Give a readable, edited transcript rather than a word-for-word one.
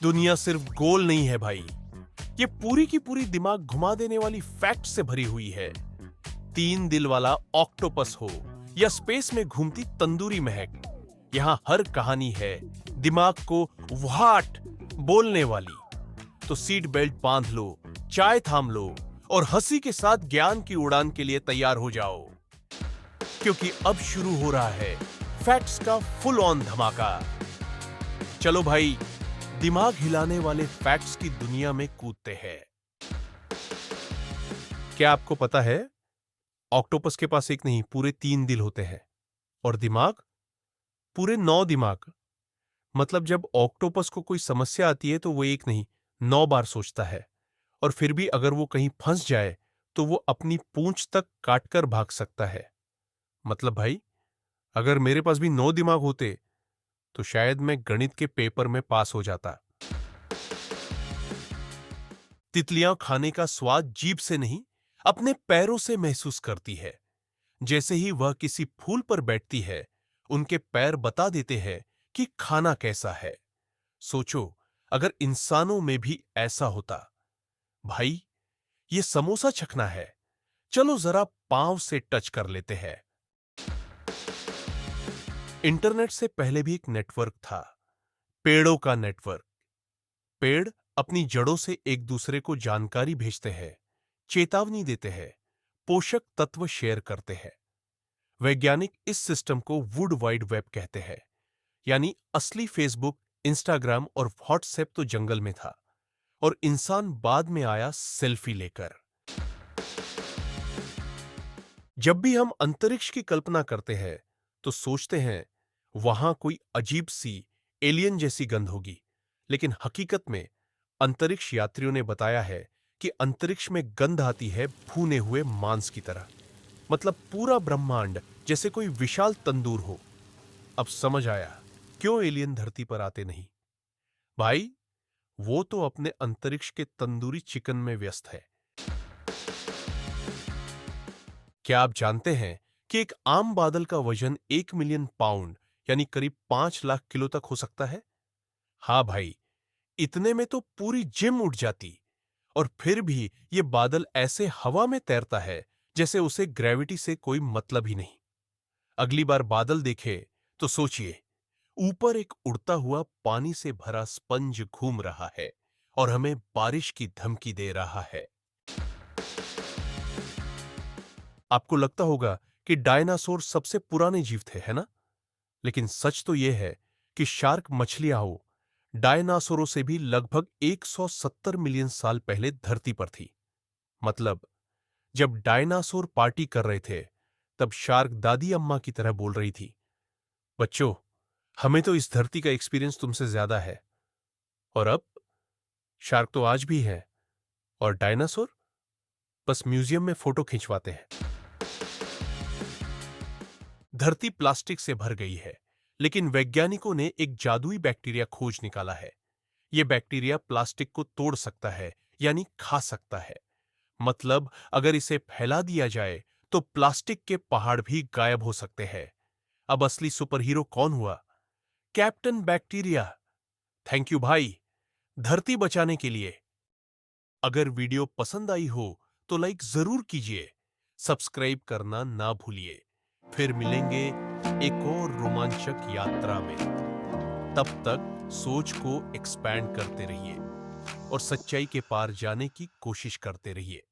दुनिया सिर्फ गोल नहीं है भाई, ये पूरी की पूरी दिमाग घुमा देने वाली फैक्ट से भरी हुई है। 3 दिल वाला ऑक्टोपस हो या स्पेस में घूमती तंदूरी महक, यहां हर कहानी है दिमाग को व्हाट बोलने वाली। तो सीट बेल्ट बांध लो, चाय थाम लो और हंसी के साथ ज्ञान की उड़ान के लिए तैयार हो जाओ, क्योंकि अब शुरू हो रहा है फैक्ट्स का फुल ऑन धमाका। चलो भाई, दिमाग हिलाने वाले फैक्ट्स की दुनिया में कूदते हैं। क्या आपको पता है, ऑक्टोपस के पास एक नहीं पूरे 3 दिल होते हैं और दिमाग पूरे 9 दिमाग। मतलब जब ऑक्टोपस को कोई समस्या आती है तो वो एक नहीं 9 बार सोचता है, और फिर भी अगर वो कहीं फंस जाए तो वो अपनी पूंछ तक काटकर भाग सकता है। मतलब भाई, अगर मेरे पास भी 9 दिमाग होते तो शायद मैं गणित के पेपर में पास हो जाता। तितलियां खाने का स्वाद जीभ से नहीं, अपने पैरों से महसूस करती है। जैसे ही वह किसी फूल पर बैठती है, उनके पैर बता देते हैं कि खाना कैसा है। सोचो, अगर इंसानों में भी ऐसा होता। भाई, ये समोसा चखना है, चलो जरा पांव से टच कर लेते हैं। इंटरनेट से पहले भी एक नेटवर्क था, पेड़ों का नेटवर्क। पेड़ अपनी जड़ों से एक दूसरे को जानकारी भेजते हैं, चेतावनी देते हैं, पोषक तत्व शेयर करते हैं। वैज्ञानिक इस सिस्टम को वुड वाइड वेब कहते हैं। यानी असली फेसबुक, इंस्टाग्राम और व्हाट्सएप तो जंगल में था, और इंसान बाद में आया सेल्फी लेकर। जब भी हम अंतरिक्ष की कल्पना करते हैं तो सोचते हैं वहां कोई अजीब सी एलियन जैसी गंध होगी, लेकिन हकीकत में अंतरिक्ष यात्रियों ने बताया है कि अंतरिक्ष में गंध आती है भुने हुए मांस की तरह। मतलब पूरा ब्रह्मांड जैसे कोई विशाल तंदूर हो। अब समझ आया क्यों एलियन धरती पर आते नहीं। भाई, वो तो अपने अंतरिक्ष के तंदूरी चिकन में व्यस्त है। क्या आप जानते हैं कि एक आम बादल का वजन 1 मिलियन पाउंड यानी करीब 5 लाख किलो तक हो सकता है? हाँ भाई, इतने में तो पूरी जिम उठ जाती। और फिर भी ये बादल ऐसे हवा में तैरता है जैसे उसे ग्रेविटी से कोई मतलब ही नहीं। अगली बार बादल देखे तो सोचिए, ऊपर एक उड़ता हुआ पानी से भरा स्पंज घूम रहा है और हमें बारिश की धमकी दे रहा है। आपको लगता होगा कि डायनासोर सबसे पुराने जीव थे, है ना? लेकिन सच तो यह है कि शार्क मछलियां हो, डायनासोरों से भी लगभग 170 मिलियन साल पहले धरती पर थी। मतलब जब डायनासोर पार्टी कर रहे थे, तब शार्क दादी अम्मा की तरह बोल रही थी, बच्चों, हमें तो इस धरती का एक्सपीरियंस तुमसे ज्यादा है। और अब शार्क तो आज भी है, और डायनासोर बस म्यूजियम में फोटो खिंचवाते हैं। धरती प्लास्टिक से भर गई है, लेकिन वैज्ञानिकों ने एक जादुई बैक्टीरिया खोज निकाला है। यह बैक्टीरिया प्लास्टिक को तोड़ सकता है, यानी खा सकता है। मतलब अगर इसे फैला दिया जाए तो प्लास्टिक के पहाड़ भी गायब हो सकते हैं। अब असली सुपरहीरो कौन हुआ? Captain bacteria. थैंक यू भाई, धरती बचाने के लिए। अगर वीडियो पसंद आई हो तो लाइक जरूर कीजिए, सब्सक्राइब करना ना भूलिए। फिर मिलेंगे एक और रोमांचक यात्रा में। तब तक सोच को एक्सपैंड करते रहिए और सच्चाई के पार जाने की कोशिश करते रहिए।